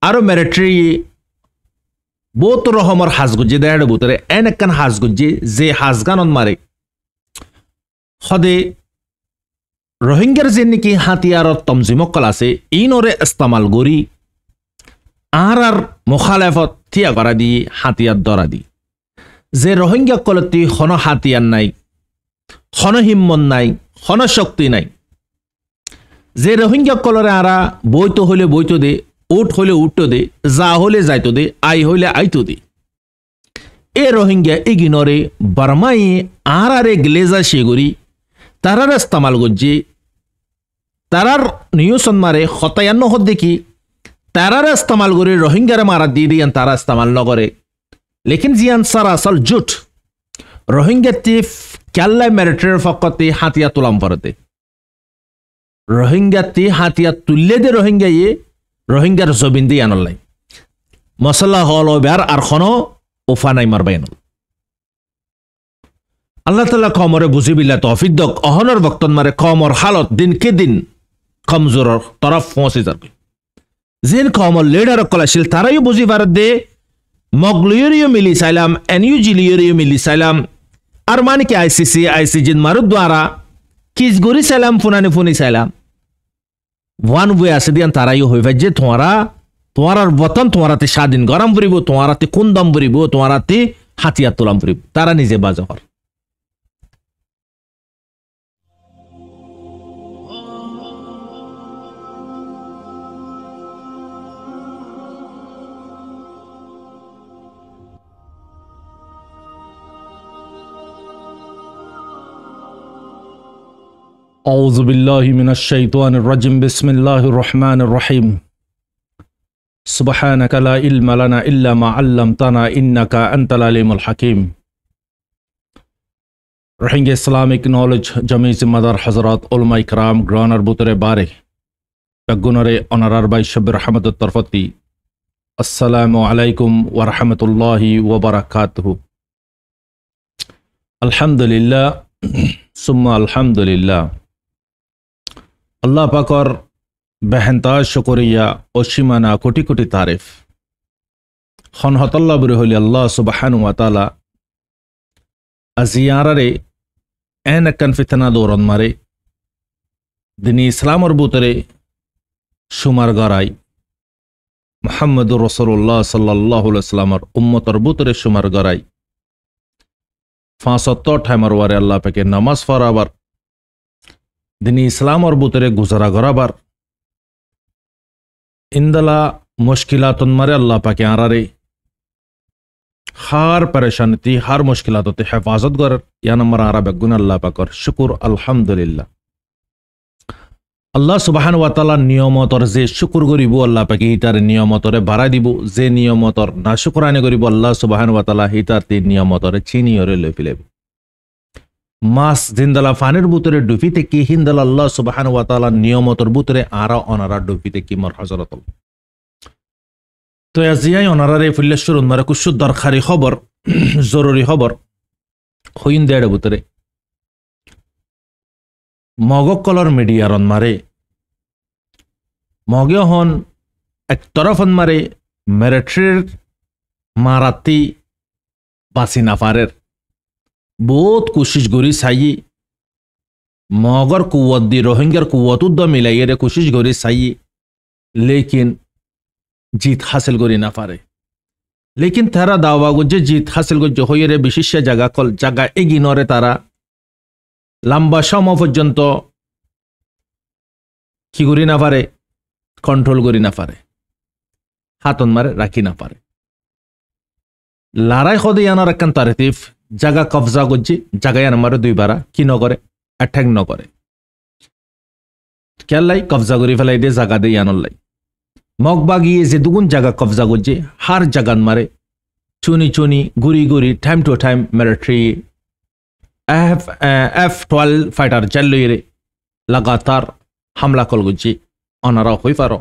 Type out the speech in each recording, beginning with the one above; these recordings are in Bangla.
আরো মিলিটারি বহুত রকমের হাজগুজি দেয় ভিতরে এন একখান হাজগুজি যে হাজগানত মারে সদে রোহিঙ্গার যে নাকি হাতিয়ারত তমজিমকল আছে ইনরে ইস্তেমাল করি আর মুখালেফত থিয়া করা দি হাতিয়ার ধরা দি যে রোহিঙ্গা কলতি হন হাতিয়ার নাই হন হিম্মত নাই হন শক্তি নাই যে রোহিঙ্গা কলরে আরা বইতো হইলে বইতো দে উঠ হইলে উঠতো দে যা হইলে যাইতো দে আই হইলে আইতো দে এ রোহিঙ্গা ইগিনরে বার্মাই আরে গ্লেজা সেগুরি তারার ইস্তেমাল করছে তারার নিউসন মারে হতায়ান্ন হত দেখি তারার ইস্তেমাল করে রোহিঙ্গারে মারা দিয়ে দিয়ান তারা ইস্তেমাল নগরে লেকিন জিয়ান সারাসল জুট রোহিঙ্গা টিফ ক্যাল্লাই মিলিটারির ফকতে হাতিয়া তুলাম পড়তে রোহিঙ্গা তি হাতিয়া তুললে দে রোহিঙ্গা ইয়ে রোহিঙ্গার জবিন দিয়ে আনলাই মশলা হল বের আর খনো ওফা নাই মারবাই নল আল্লাহ তাআলা কমরে বুঝিবিল্লা তৌফিক দক অহনর বক্তন মারে কমর হালত দিন কে দিন কমজোর তরফ পৌঁছে যাবে জিন কমর লিডার কলাশিল তারাই বুঝি ভারত দে মগলিয়রিও মিলি সাইলাম এনইউজিলিয়রিও মিলি সাইলাম আর মানে কি আইসিজিন মারুদ দ্বারা কিস গরি সাইলাম ফুনানি ফুনি সাইলাম ওয়ান ওয়ে আছে দিয়ান তারাই হইবে যে তোমার বতন তোমারাতে স্বাধীন গরম পরিব তোমারাতে কোন দম পরিব তোমারাতে হাতিয়ার তোলাম পরিব তারা নিজে বাজা হর أعوذ بالله من الشيطان الرجيم بسم الله الرحمن الرحيم سبحانك لا علم لنا إلا ما علمتنا إنك أنت العليم الحكيم Rohingya Islamic Knowledge Jami Zimadar Hazrat Ulama Ikram Granar Butere Bare Tagunare Honorar by Shabir Ahmad Tarfati Assalamu alaikum wa rahmatullahi wa barakatuhu Alhamdulillah Summa Alhamdulillah আল্লাহ পাকর বেহেনতাজ শুকরিয়া অসীমানা কোটি কোটি তারিফ হনহতাল্লাহ বরে হইলি আল্লাহ সুবহানাহু ওয়া তাআলা আজিয়ারারে এন একখান ফিতনা দৌরন মারে দিনী ইসলামর বুতরে সুমার গড়াই মুহাম্মদুর রাসূলুল্লাহ সাল্লাল্লাহু আলাইহি ওয়াসাল্লামর উম্মতর বুতরে সুমার গড়াই 75 টাইমার ওয়ারে আল্লাহ পাকে নামাজ ফরাবার দিনী ইসলামর বুতরে গুজারা গরাবার ইন্দলা মুশকিলাতন মারে আল্লাহ পাকে আরারে হার পরেশানিতি হার মুশকিলাততে হেফাজত কর ইয়া নম্বর আরা বেগুন আল্লাহ পাকর শুকুর আলহামদুলিল্লাহ আল্লাহ সুবহানাহু ওয়া তাআলা নিয়মতর যে শুকুর করিব আল্লাহ পাকে হিতার নিয়মতরে বাড়াই দিব যে নিয়মতর না শুকরানি করিব আল্লাহ সুবহানাহু ওয়া তাআলা হিতার তি নিয়মতরে চিনিয়রে লই ফেলেব মাস জিন্দালা ফানের বুতরে ডুফি থেকে হিন্দাল আল্লাহ সুবহানাহু ওয়া তাআলা নিয়মতর বুতরে আরা অনারা ডুফি থেকে মর হযরত তো আজিয়াই অনারারে ফুল্লেশ্বর উন্মারে কুসু দরকারি খবর জরুরি খবর হইন দেড় বুতরে মগক কলর মিডিয়ার মারে মগে হন এক তরফ মারে মিলিটারির মারাতি বাসি নাফারের বহুত কোশিশ করি চাই মগর কুয়ত দি রোহিঙ্গার কুয়ত উদ্দ মিলাইয়েরে কোশিশ করি চাই লেকিন জিত হাসিল করি না পারে লেকিন তারা দাওয়া গুজে জিত হাসিল করছে হইয়েরে বিশেষ জায়গা এগিনরে তারা লম্বা সময় পর্যন্ত কি করি না পারে কন্ট্রোল করি না পারে হাতন মারে রাখি না পারে লড়াই খদে ইয়ানার একখান তারিফ জায়গা কবজা করছে জায়গায় আমারে দুইবারা কি নকরে অ্যাটাক নকরে কেলাই কবজা করি ফেলাই দিয়ে জায়গা দিয়ে ইয়ানলাই মগবা গিয়ে যে দুগুণ জায়গা কবজা করছে হার জাগান মারে চুনি চুনি গুড়ি গুড়ি time to time military F-12 fighter jet লইরে লাগাতার হামলা কল করছে অনারা হই পারো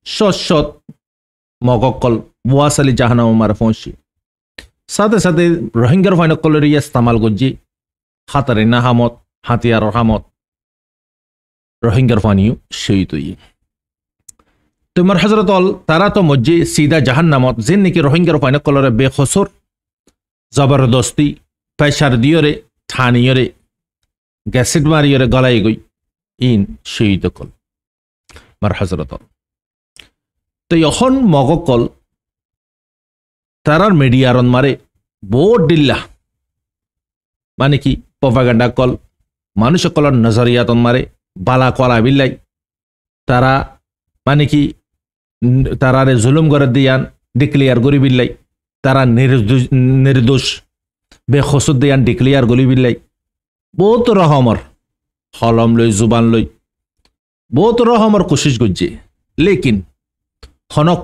সৎ মগকল বুয়াশালি জাহানাম মারে পৌঁছি সাথে সাথে রোহিঙ্গার ফাইন কলের ইস্তেমাল করছি হাতারে না হামত হাতিয়ার হামত রোহিঙ্গার ফানিও সেই তুই তোমার হজরত অল তারা তো মজ্জি সিদা জাহান্নামত যেন নাকি রোহিঙ্গার পাইনা কলরে বেখসর জবরদস্তি প্রেসার দিয়রে ঠানিয়রে গ্যাসিড মারিয়রে গলাই গই ইন শহীদ কল মার হজরত অল তো এখন মগকল তারার মিডিয়ারন মারে বোট দিল্লা মানে কি প্রপাগান্ডা কল মানুষ কলর নজরিয়াতন মারে বালা কলা বিল্লাই তারা মানে কি তারারে জুলুম করে দিয়ান ডিক্লিয়ার করি বিল্লাই তারা নির্দোষ বেখসুদ দিয়ান ডিক্লিয়ার করি বিল্লাই বহুত রহমর হলম লই জুবান লই বহুত রহমর কোশিশ করছে লেকিন হনক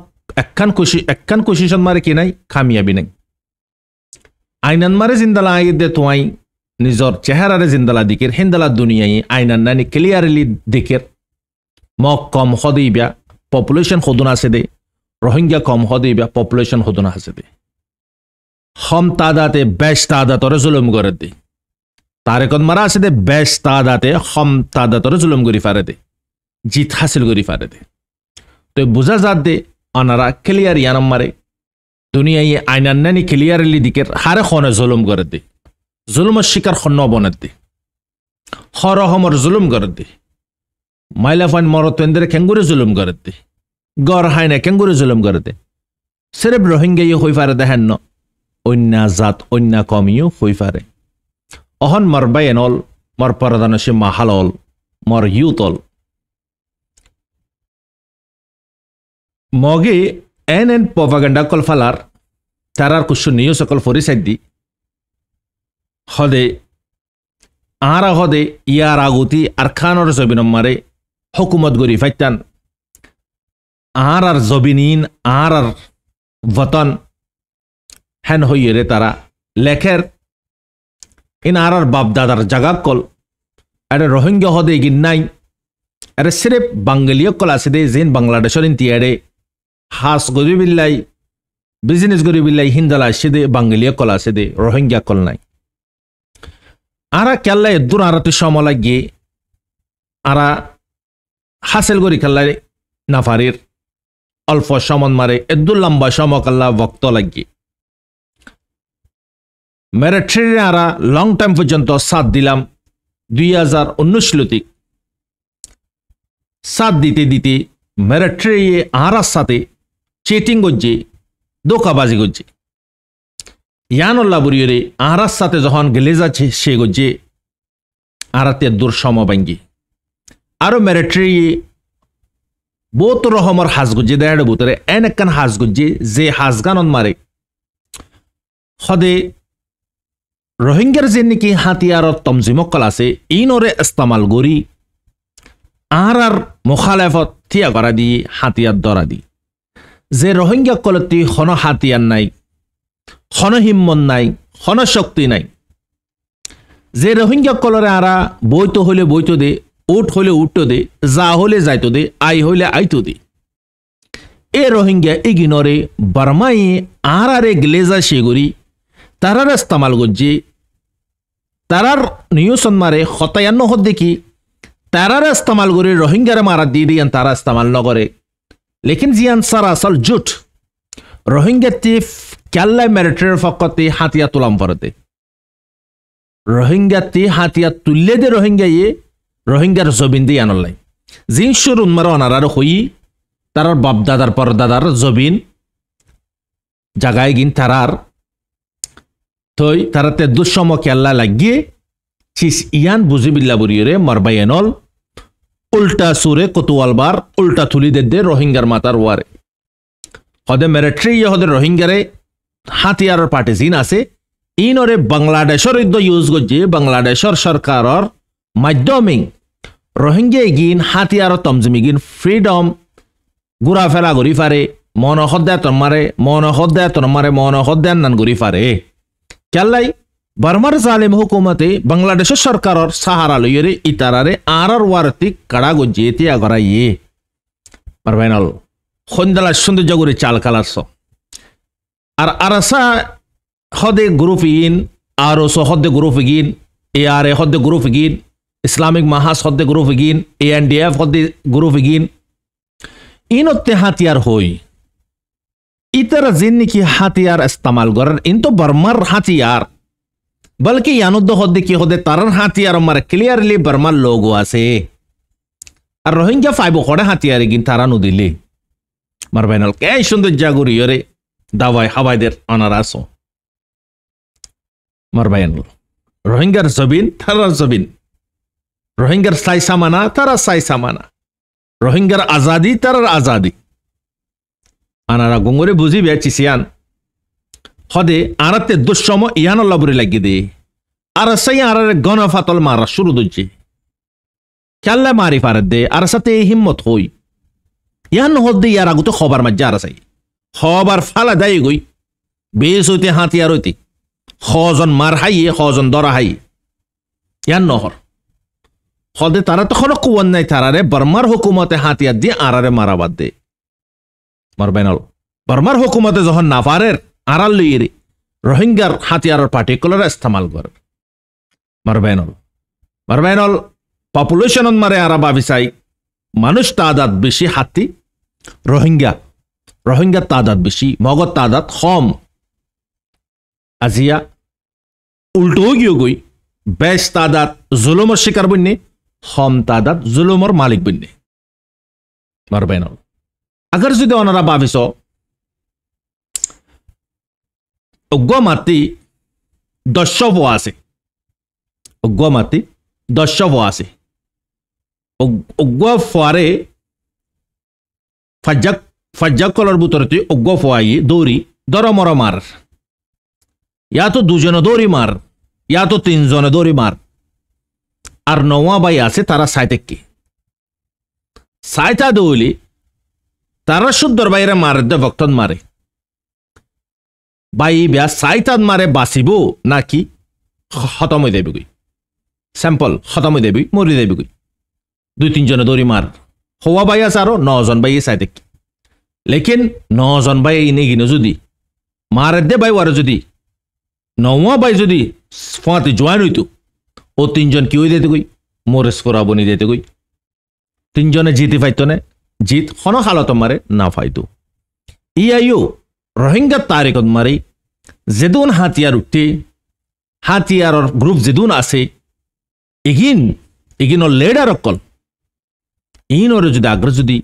একখান কোশিশন মারে কি নাই কামিয়াবি নাই আইনান মারে জিন্দালা আই দে তোয়াই নিজর চেহারারে জিন্দালা দিকের হিন্দালা দুনিয়ায় আইনান নানি ক্লিয়ারলি দিকের মক কম হদিবা পপুলেশন হদুন আছে দে রোহিঙ্গা কম হদিবা পপুলেশন হদুন আছে দে হম তাদাতে বেশ তাদাতরে জুলুম করে দে তারেকন মারা আছে দে বেশ তাদাতে হম তাদাতরে জুলুম করি ফারে দে জিত হাসিল করি ফারে দে তো বুঝা যাত দে অনারা ক্লিয়ার ইয়ানম মারে দুনিয়ায় আইনান নানি ক্লিয়ারলি দিকের হারে খনে জুলুম করে দে জুলুমের শিকার খন বনে দে হরহমর জুলুম করে দে মাইলা ফাইন মরতেন্দ্রে কেঙ্গুরে জুলুম করে দে গড় হাইনা কেঙ্গুরে জুলুম করে দে সেরেব রোহিঙ্গাইও হই পারে দেখেন ন অন্য জাত অন্য কমিও হই পারে অহন মর বাইনল মর পরদানসী মাহালল মর ইউতল মগে এন প্রপাগান্ডা কল ফালার তারার কুশু নিউ সকল ফরিসাই দি হদে আরা হদে ইয়ার আগতি আর খানর জবিনম মারে হুকুমত গরি ফাইতান আর জবিনিন আর বতন হেন হইরে তারা লেখের ইন আর বাপ দাদার জাগাক কল আরে রোহিঙ্গা হদে গিন নাই আরে সিরেফ বাঙ্গালীয় কল আছে দে যেন বাংলাদেশের ইন্তিয়ারে হাস গরি বিল্লাই বিজনেস গরি বিল্লাই হিন্দালা আসে দে বাঙ্গালীয় কল আছে দে রোহিঙ্গা কল নাই আরা কেল্লা এদুর আরাতে সমলা গিয়ে আরা হাসিল করি খেলায় নাফারির অল্প সমন মারে এদুর লম্বা সমকাল্লা ভক্ত লাগিয়ে মিলিটারি আরা লং টাইম পর্যন্ত সাথ দিলাম 2019 লতি সাথ দিতে দিতে মিলিটারি আরার সাথে চেটিং করছে দোকাবাজি করছে ইয়ানুল্লাহ বুড়িয়ে আরার সাথে যখন গেলে যাচ্ছে সে গজ্জে আরাতে দূর সমবাঙ্গি আরো মিলিটারি বহুত রহমর হাজ গুজ্জে দেয় বুতরে এন একখান হাজ গুজ্জে যে হাজগানন মারে সদে রোহিঙ্গার যে নাকি হাতিয়ারত তমজিমকল আছে ইনরে ইস্তেমাল করি আর মুখালেফত থিয়া করা দি হাতিয়ার ধরা দি যে রোহিঙ্গা কলতি হন হাতিয়ার নাই হন হিম্মত নাই হন শক্তি নাই যে রোহিঙ্গা কলরে আরা বইতো হলে বইতো দে উঠ হলে উঠতো দে যা হলে যাইতো দে আই হলে আইতো দে এ রোহিঙ্গা ইগিনরে বার্মাই আরে গ্লেজা সেগুরি তারার ইস্তেমাল করছে তারার নিউসন মারে হতায়ান্ন হত দেখি তারার ইস্তেমাল করে রোহিঙ্গারে মারা দিয়ে দিয়ান তারা ইস্তেমাল নগরে লেকিন জিয়ান সারাসল জুট রোহিঙ্গা টিফ কেল্লাই মিলিটারির ফকতে হাতিয়া তুলাম পড়তে রোহিঙ্গা তি হাতিয়া তুললে দে রোহিঙ্গা রোহিঙ্গার জবিন দিয়ে আনলাই জিনসুর উন্মার অনারার হই তারার বাপদাদার পরদাদার জবিন জাগায় গিন তারার তই তারাতে দুঃসম কেল্লা লাগিয়ে চিস ইয়ান বুঝিবিল্লা বুড়িয়ে মারবাইনল উল্টা সুরে কতুয়ালবার উল্টা তুলি দে রোহিঙ্গার মাতার ওয়ারে হদে মিলিটারি হদে রোহিঙ্গারে হাতিয়ার পার্টি জিন আছে ইনরে বাংলাদেশের ইউজ করছে বাংলাদেশের সরকারের মাধ্যমে রোহিঙ্গা গিন হাতিয়ার তমজমি গিন ফ্রিডম ঘুরা ফেলা ঘুরি ফারে মন হদ্দায় তন্মারে নান ঘুরি ফারে কেল্লাই বার্মার জালিম হুকুমতে বাংলাদেশের সরকারের সাহারা লইরে ইতারারে আর ওয়ারতি কাড়া গজ্জে তিয়া গড়াইয়ে পারবাইনাল সন্ধ্যালা সৌন্দর্য করে চাল কালারস আর আরাসা হদে গ্রুপ ইন আর হদে গ্রুপ ইগিন এ আর এ হদে গ্রুপ ইগিন ইসলামিক মাহাস হদে গ্রুপ ইগিন ANDF হদে গ্রুপ ইগিন ইনতে হাতিয়ার হই ইতারা জিন্নি কি হাতিয়ার ইস্তেমাল করার ইন তো বর্মার হাতিয়ার বলকি ইয়ানুদ্দ হদ্দে কি হদে তারার হাতিয়ার মারে ক্লিয়ারলি বর্মার লোগো আছে আর রোহিঙ্গা ফাইব খড়ে হাতিয়ারে গিন তারা নদিলে মারবাইনাল কে সুন্দর জাগুরি রে দাওয়াই হাওয়াইদের অনারাসো মারবাইনাল রোহিঙ্গার জবিন তারার জবিন রোহিঙ্গার সাই সামানা তারা সাই সামানা রোহিঙ্গার আজাদি তারার আজাদি আনারা গঙ্গরে বুঝিবে চিসিয়ান হদে আরাতে দুঃসম ইয়ানল্লা বুড়ি লাগিয়ে দে আর সাই আরারে গণফাতল মারা শুরু দুজি খেললে মারি পারে দে আর সাথে হিম্মত হই ইয়ান হদ্দে ইয়ার আগুত খবর মাঝে আর সাই খবর ফালা দেয় গই বেশ হইতে হাতিয়ার হইতে হজন মার হাইয়ে হজন দরা হাই ইয়ান নহর হদে তারা তখন কুয়ান নাই তারারে বর্মার হুকুমতে হাতিয়ার দিয়ে আরারে মারাবাদ দে মারবেনাল বর্মার হুকুমতে যখন নাফারের আড়াল লইয়ে রোহিঙ্গার হাতিয়ারের পার্টিকুলার ইস্তেমাল করে মারবেনাল পপুলেশন মারে আরা ভাবিসাই মানুষ তাদাত বেশি হাতি রোহিঙ্গার তাদাত বেশি মগত তাদাত কম আজিয়া উল্টো গিয়ে গই বেশ তাদাত জুলুমর শিকার বন্যে কম তাদাত জুলুমর মালিক বন্যে মারবেনাল আগর যদি ওনারা ভাবিস অজ্ঞ মাতি দর্শব আছে অজ্ঞ মাতি দর্শব আছে অজ্ঞ ফোয়ারে ফাজ্জাক কলর বুতরতে অজ্ঞ ফোয়াই দৌড়ি দরমর মার ইয়া তো দুজনে দৌড়ি মার ইয়া তো তিনজনে দৌড়ি মার আর নওয়া বাই আছে তারা সাইতেকি সাইতা দৌলি তারা শুদ্ধর বাইরে মারে দে ভক্তন মারে বাই বিয়া সাইতান মারে বাঁচিব নাকি খতম হয়ে দেবে গই স্যাম্পল খতম হয়ে দেবি মরি দেবে গই দুই তিনজনে দৌড়ি মার হওয়া বাই আছে আরো নজন বাই চাইতে লেকিন নজন বাই এনে কিনে যদি মারে দে বাই ওয়ারে যদি নওয়া বাই যদি ফাঁতে জয়েন হইতো ও তিনজন কি হয়ে দিতে গই মোরেস করা বনি দিতে গই তিনজনে জিতে পাইতো না জিত হন হালত মারে না ফাইতো ইয়াইও রোহিঙ্গা তারিখত মারি যেদুন হাতিয়ার উঠে হাতিয়ারর গ্রুপ যেদুন আছে এগিন লেডার অকল ইনরে যদি আগ্রহ যদি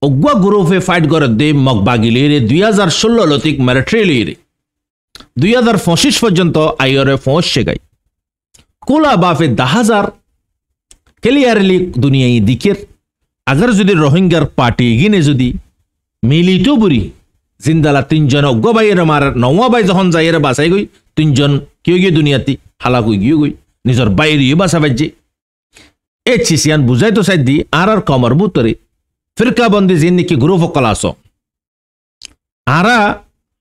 অগুয়া গ্রুপে ফাইট করে দে মগবাগিলে রে 2016 লতিক মিলিটারি রে 2025 পর্যন্ত আইরে পৌঁছে গাই কোলা বাফে 10,000 ক্লিয়ারলি দুনিয়ায় দিকের আগর যদি রোহিঙ্গার পার্টি এগিনে যদি মিলিত বুড়ি জিন্দালা তিনজন অজ্ঞ বাইয়ের মার নওয়া বাই যখন যাইয়ের বাসাই গই তিনজন কেউ গিয়ে দুনিয়াতি হালা গই গিয়ে গই নিজের বাইরে বাসা বাজ্যে এ চিসিয়ান বুঝাই তো সাই দি আর কমর বুতরে ফিরকাবন্দি জিন নাকি গ্রুপ অকল আস আরা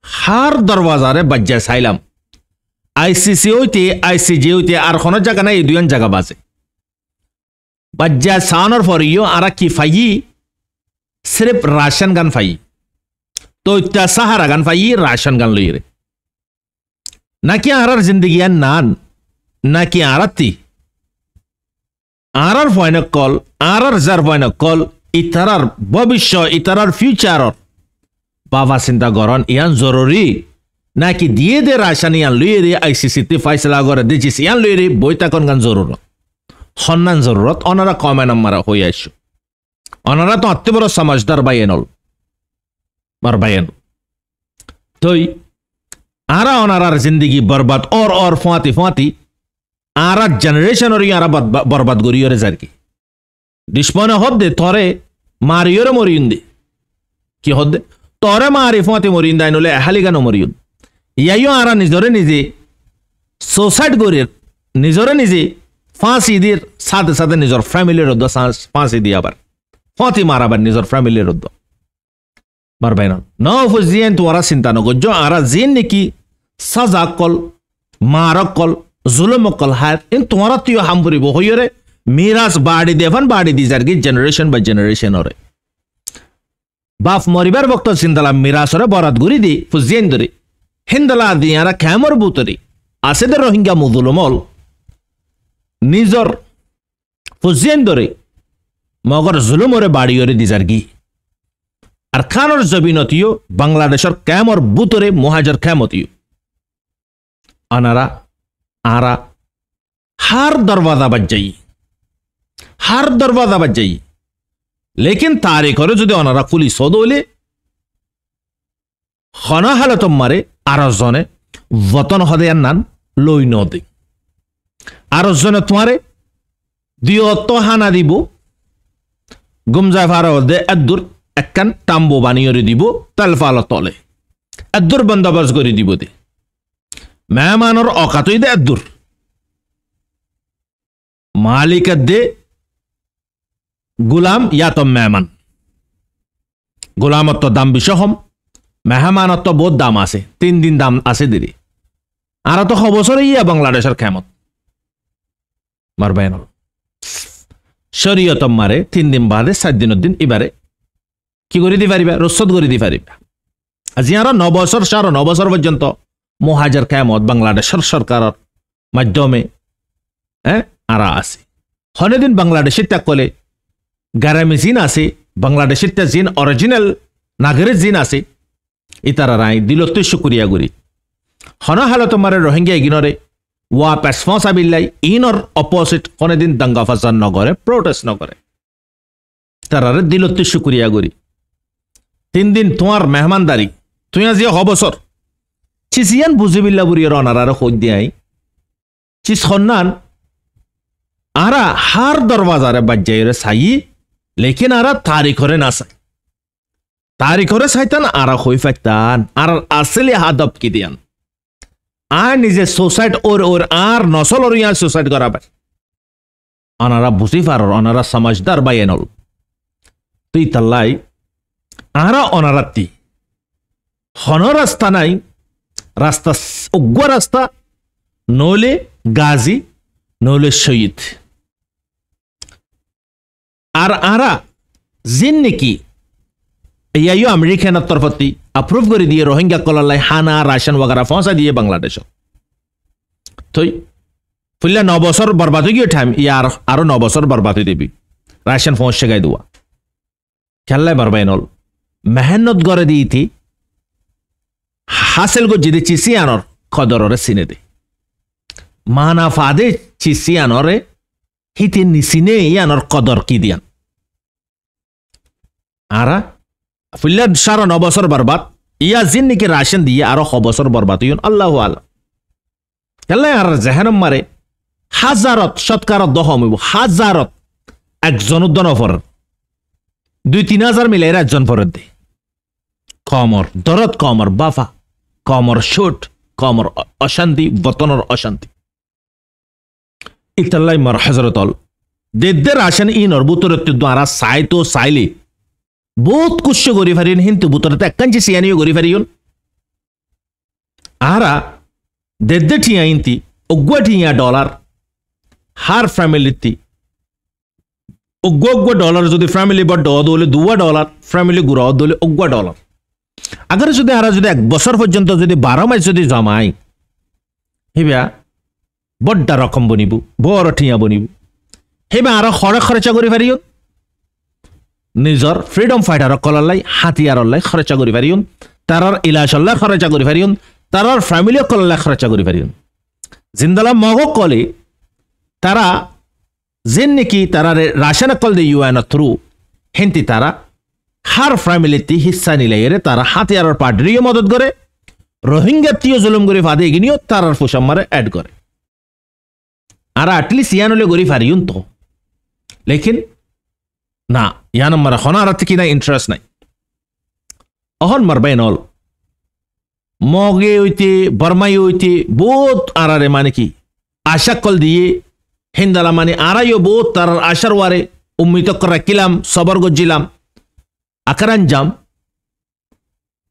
হার দরওয়াজারে বাজ্যা চাইলাম আইসিসি হইতে আইসিজি হইতে আর কোনো জায়গা নাই এই দুজন জায়গা বাজে বাজ্যা সানোর পর ইও আরা কি ফাই সির্ফ রাশন গান ফাই তো ইত্যা সাহারা গান ফাই রাশন গান লই রে নাকি আরার জিন্দগি আর নান নাকি আরাতি আরার ফয়ন কল আরার যার ফয়ন কল ইতারার ভবিষ্য ইতারার ফিউচারর বাবা চিন্তা করন ইয়ান জরুরি নাকি দিয়ে দে রাশন ইয়ান লই রে আইসিসিতে ফাইসলা করে দিছিস ইয়ান লই রে বইতাকন গান জরুর সন্ধান জরুরত অনারা কমে নাম্মারা হয়ে আসো অনারা তো অতি বড় সমাজদার বাইনল বার বাইন তই আরা অনারার জিন্দগি বরবাদ और ফাঁতি আরা জেনারেশন ওর আরা বরবাদ করিয়রে যারকি দুশ্মনে হদ্দে তরে মারিয়রে মরিয়ুন্দে কি হদ্দে তরে মারি ফাঁতি মরিয়ুন্দে আইনলে এহালিগানো মরিয়ুন ইয়াইও আরা নিজরে নিজে সুসাইড করির নিজরে নিজে ফাঁসি দিয়ে সাথে সাথে নিজের ফ্যামিলির রদ্দ ফাঁসি দিয়ে আবার ফাঁতি মারাবার নিজের ফ্যামিলির রদ্দ মারবাই না নফুজিয়েন তো ওরা চিন্তা নগর আরা জিন নাকি সাজা কল মারক কল জুলুম কল হাত ইন তোমারা তুই হামবুরিব হইরে মিরাজ বাড়ি দেফান বাড়ি দি যার কি জেনারেশন বাই জেনারেশন ওরে বাপ মরিবার বক্ত চিন্তালা মিরাসরে বরাত গুরি দি ফুজিয়েন ধরে হিন্দালা দিয়ারা ক্যামর বুতরি আছে দে রোহিঙ্গা মুজুলমল নিজর ফুজিয়েন ধরে মগর জুলুমরে বাড়িওরে দি যার কি আর খানোর জবিনতিও বাংলাদেশের ক্যামর বুতরে মহাজর ক্যামতিও আনারা আরা হার দরওয়াজা বাজ্জাই লেকিন তারিখরে যদি অনারা খুলি সদলে হনা হালতম মারে আরো জনে বতন হদে নান লই নদে আরো জনে তোমারে দিও তো হানা দিব গুমজা ফারা দে আদুর একখান তাম্বু বানিয়ে দিব তেলফাল তলে আদুর বন্দোবস্ত করে দিব দে মেহমানর অকাতই দে আদুর মালিক দে গুলাম ইয়া তো মেহমান গোলামত তো দাম বেশি হম মেহমানত তো বহুত দাম আছে 3 দিন দাম আছে দেরি আর তো বছর ইয়া বাংলাদেশের খেমত মারবেন শরীয়ত মারে 3 দিন বাদে 7 দিনের দিন এবারে কি করে দি পারিবা রসদ করে দি পারিবা আজি আর 9 বছর 9 বছর পর্যন্ত মহাজার খেমত বাংলাদেশের সরকারের মাধ্যমে আরা আছে হনে দিন বাংলাদেশের ত্যাগ করলে গ্যারামি জিন আছে বাংলাদেশের ত্যাগ জিন অরিজিনাল নাগরিক জিন আছে ইতারা রাই দিলতে শুক্রিয়া করি হন হালত মারে রোহিঙ্গা ইগনরে ওয়া রেসপন্সিবিলিটি ইনর অপোজিট কোন দিন দাঙ্গা ফাসাদ নগরে প্রোটেস্ট নগরে তারারে দিলতে শুক্রিয়া করি 3 দিন তোমার মেহমানদারি তুই আজি হবসর চিসিয়ান বুজিবিল্লা বুরিয়র অনারারে খোঁজ দিয়াই চিস খন্নান আরা হার দরওয়াজারে বাজ্জাইরে সাই লেকিন আরা তারিখরে না সাই তারিখরে সাইতান আরা হই ফাইতান আর আসলে হাদব কি দিয়ান আর নিজে সোসাইট ওর আর নসল ওর ইয়া সোসাইট করাবে আনারা বুঝি পারর অনারা সমাজদার বাইনল তুই তাল্লাই আরা অনারাতি হন রাস্তা নাই রাস্তা উগ্র রাস্তা নলে গাজী নলে শহীদ আর আরা জিন নাকি ইয়াইও আমেরিকানের তরফতি অ্যাপ্রুভ করে দিয়ে রোহিঙ্গা কলালাই হানা রাশন ওয়াগারা পৌঁছা দিয়ে বাংলাদেশ তুই ফুল্লা 9 বছর বরবাদ হয়ে গিয়ে টাইম ইয়ার আরো 9 বছর বরবাদ হয়ে দিবি রাশন পৌঁছে গাই দেওয়া খেললাই বারবাইনল মেহনত করে দিয়েছি হাসিল গো যদি চিসিয়ানর খদররে সিনে দে মানা ফাদে চিসিয়ানরে হিতে নিসিনে ইয়ানর কদর কি দিয়ান আরা ফুল্লা 9 বছর বরবাদ ইয়া জিন নাকি রাশন দিয়ে আরো 6 বছর বরবাদ হইন আল্লাহু আলাম খেললাই আর জেহানম মারে হাজারত শতকারত দহম হইব হাজারত একজন উদ্দন অফর 2-3 হাজার মিলে একজন ফরত দে কমর দরদ কমর বাফা কমর শুট কমর অশান্তি বতনর অশান্তি ইতাল্লাই মর হজরতল দেদের আসেন ইনর বুতরত দ্বারা সাইতো সাইলি বহুত কুশ্য গরি ফারিন কিন্তু বুতরতে এককাঞ্চি সিয়ানিও গরি ফারিয়ন আরা দেদে ঠিয়া ইনতি উগ্গা ঠিয়া ডলার হার ফ্যামিলিতি উগ্গা ডলার যদি ফ্যামিলি বড় দলে $2 ফ্যামিলি গুড়া দলে উগ্গা ডলার আগে যদি আরা যদি 1 বছর পর্যন্ত যদি 12 মাস যদি জমাই হেবা বড্ডা রকম বনিব বড় ঠিয়া বনিব হেবা আরা খরচা করি পারিয়ন নিজর ফ্রিডম ফাইটার কলালাই হাতিয়ারলাই খরচা করি পারিয়ন তারার ইলাশল্লাই খরচা করি পারিয়ন তারার ফ্যামিলি কলালাই খরচা করি পারিয়ন জিন্দালা মগ কলে তারা যেন নাকি তারা রাশন কল দে ইউএন থ্রু হেন্তি তারা হার ফ্যামিলিতে হিস্সা নিলে তারা হাতিয়ার পাডরিও মদত করে রোহিঙ্গা তিও জুলুম করে ফাদে এগিনিও তারার ফুসাম্মারে অ্যাড করে আর অ্যাটলিস্ট ইয়ানলে গরি ফারিউন তো লেকিন না ইয়ান মারা হনার থেকে না ইন্টারেস্ট নাই অহন মারবাইনল মগে হইতে বর্মাই হইতে বহুত আরারে মানে কি আশা কল দিয়ে হিন্দালা মানে আরাইও বহুত তার আশার ওয়ারে উম্মিত করা কিলাম সবর গজিলাম আকারান জাম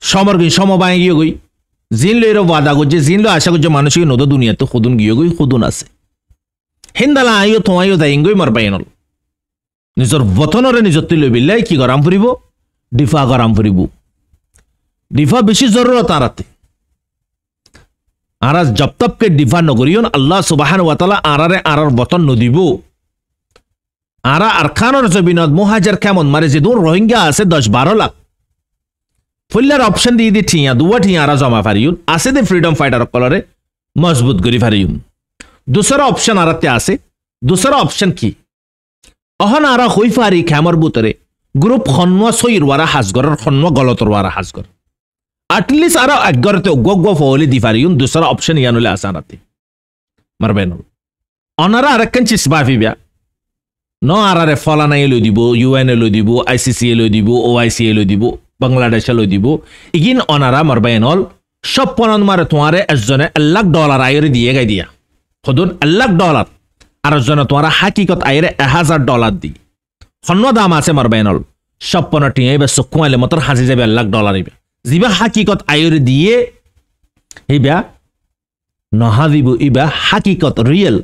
সমর গই সমবায় গিয়ে গই জিন লইরো ওয়াদা গজে জিন লো আশা গজে মানুষ নদ দুনিয়াতে খুদুন গিয়ে গই খুদুন আছে হিন্দালা আইও তোমাইও দাইঙ্গই মারবাইনল নিজর বতনরে নিজর তুলে বিল্লাই কি গরাম ফুরিব ডিফা গরাম ফুরিব ডিফা বেশি জরুরত আরাতে আরা জবতবকে ডিফা নগরিয়ন আল্লাহ সুবহানাহু ওয়া তাআলা আরারে আরার বতন নদিব আরা আরখানোর জমিনত মুহাজির কেমন মারে যে দূর রোহিঙ্গা আছে 10-12 লাখ ফুল্লার অপশন দিয়ে দি ঠিয়া দুয়া ঠিয়া আরা জমা ফারিউন আছে দে ফ্রিডম ফাইটার কলরে মজবুত করি ফারিউন দুসরা অপশন আরাতে আছে দুসরা অপশন কি অহন আরা হই ফারি খামর বুতরে গ্রুপ খন্ম সইর ওয়ারা হাজগরের খন্ম গলতর ওয়ারা হাজগর আটলিস্ট আরা একগরতে গগ ফলি দি ফারিউন দুসরা অপশন ইয়ানুলে আছে আরাতে মারবেন অনারা আরেকখান চিসবা ফিবিয়া ন আরারে ফলানাই লই দিব ইউএন লই দিব আইসিসি লই দিব ওআইসি লই দিব বাংলাদেশ লই দিব ইগিন অনারা মারবেন হল সব পনন মারে তোমারে একজনে $1,00,000 আইরে দিয়ে গাই দিয়া হদুন $1,00,000 আর একজনে তোমারা হাকিকত আইরে $1,000 দি হন্ন দাম আছে মারবেন হল সব পনটি এবে সুকুয়ালে মতর হাজি যাবে $1,00,000 ইবে জিবা হাকিকত আইরে দিয়ে ইবা নহাদিব ইবা হাকিকত রিয়েল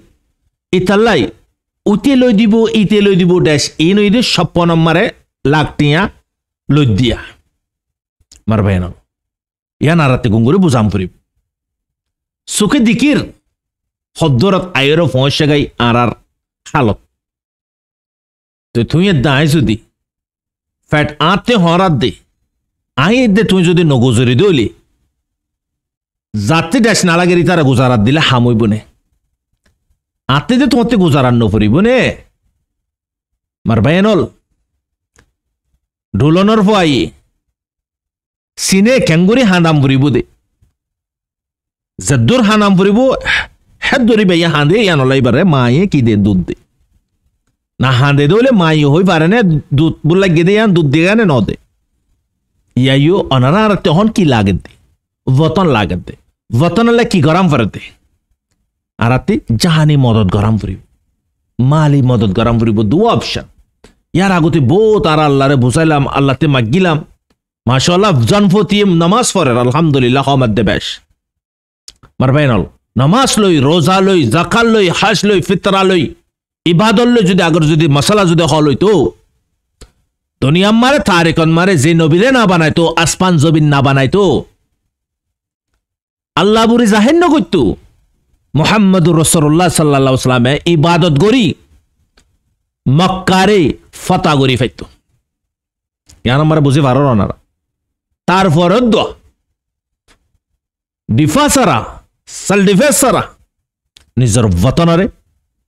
ইতালাই উতে লই দিব ইতে লই দিব ড্যাশ এই নই দে সব নম্বরে লাখটিয়া লই দিয়া মারবেন ইয়া নারাতে গুঙ্গুরে বুঝাম ফুরিব সুখে দিকির হদ্দরত আয়েরও পৌঁছে গাই আর হালত তো তুই দায় যদি ফ্যাট আতে হরাত দে আই দে তুই যদি নগজরি দইলি যাতে ড্যাশ নালাগেরি তারা গুজারাত দিলে হামইব নে আতে যে তোমাতে গুজারান নফরিব নে মারবায়নল ঢোলনর ফোয়াই সিনে ক্যাঙ্গুরি হানাম ফুরিব দে যদ্দুর হানাম ফুরিব হেদরি বেয়া হাঁদে ইয়ানলাইবারে মায়ে কি দে দুধ দে না হাঁদে দলে মায়ে হই পারে না দুধ বললা গেদে ইয়ান দুধ দিয়ে গানে ন দে ইয়াইও অনারা আর তখন কি লাগে দে वतन लागत दे वतन की गरम फरत दे आराती जहानी मदद गरम फुरी माली मदद गरम फुरी दो ऑप्शन यार आगोते बहुत आरा अल्लाह रे बुसाइलाम अल्लाह ते मागिलाम माशाअल्लाह जनफती नमाज फरे अल्हम्दुलिल्लाह हमद दे बेश मारबाइनल नमाज लई रोजा लई जाकात लई हज लई फितरा लई इबादत लई যদি আগর যদি মশলা যদি হল হইতো দুনিয়া মারে তারিকন মারে যে নবীরে না বানাইতো আসমান জমিন না বানাইতো আল্লাহ বুরি জাহেন ন কইতো মুহাম্মদুর রাসূলুল্লাহ সাল্লাল্লাহু আলাইহি ওয়াসাল্লামে ইবাদত করি মক্কারে ফতা করি ফাইতো ইয়া আমরা বুঝি পারো না তারপর দোয়া ডিফাসারা সেল ডিফেসারা নিজের ওয়াতনরে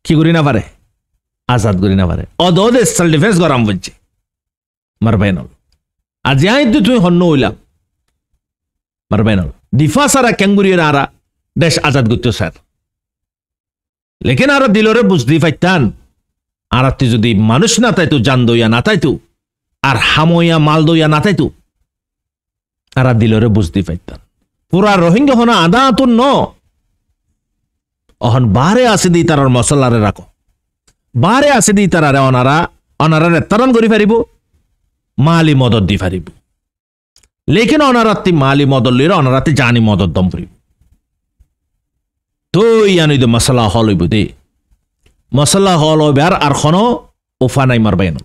কি করি না পারে আজাদ করি না পারে অদদে সেল ডিফেন্স গরম বুঝছে মারবাইনল আজ আই তুই হন্ন হইলা মারবাইনল ডিফাসারা ক্যাঙ্গুরির আরা দেশ আজাদ করতে স্যার লেকিন আরা দিলরে বুঝতে পাইতান আর তুই যদি মানুষ না তাইতো জান দইয়া না তাইতো আর হামইয়া মাল দইয়া না তাইতো আরা দিলরে বুঝতে পাইতান পুরা রোহিঙ্গা হনা আদা তুন ন অহন বারে আসে দি তারার মশলারে রাখো বারে আসে দি তারারে অনারারে তরণ করি ফারিব মালি মদত দি ফারিব লেকিন অনারাতি মালি মদত লইরা অনারাতি জানি মদত দম ফুরিব তো ইয়ানি দে মশলা হল হইব দে মশলা হল হইবে আর খন উফা নাই মারবাইন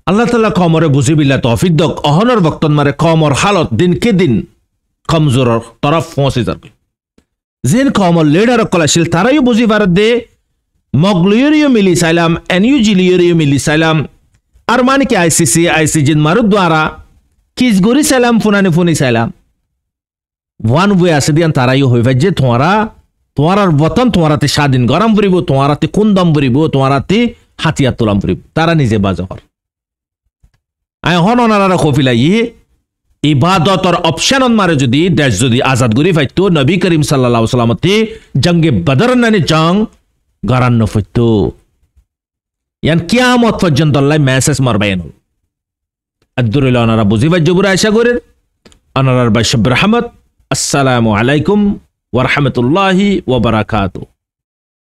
আল্লাহ তাআলা কমরে বুঝিবিল্লা তৌফিক দক অহনর বক্তন মারে কমর হালত দিন কে দিন কমজোর তরফ পৌঁছে যাবে যেন কমর লিডার কলাশিল তারাইও বুঝি পারে দে মগলিয়রিও মিলি সাইলাম এনইউজিলিয়রিও মিলি সাইলাম আর মানে কি আইসিসি আইসিজিন মারুদ দ্বারা কিস গরি সাইলাম ফুনানি ফুনি সাইলাম ওয়ান ওয়ে আছে দিয়ান তারাইও হইবে যে তোমার বতন তোমারাতে স্বাধীন গরম ফুরিব তোমারাতে কুন্দম ফুরিব তোমারাতে হাতিয়ার তোলাম ফুরিব তারা নিজে বাজহর আই হন ওনারা কফিলা ইবাদতর অপশন মারে যদি দেশ যদি আজাদ করি ফাইতো নবী করিম সাল্লাল্লাহু আলাইহি ওয়াসাল্লামতে জঙ্গে বদর নানি জং গরান্ন ফাইতো ইয়ান কিয়ামত পর্যন্ত আল্লাহ মেসেজ মারবাইন আদুরুল ওনারা বুঝিবা জবুর আশা করেন ওনারার বাইশব রহমত আসসালামু আলাইকুম ওয়া রাহমাতুল্লাহি ওয়া বারাকাতুহু।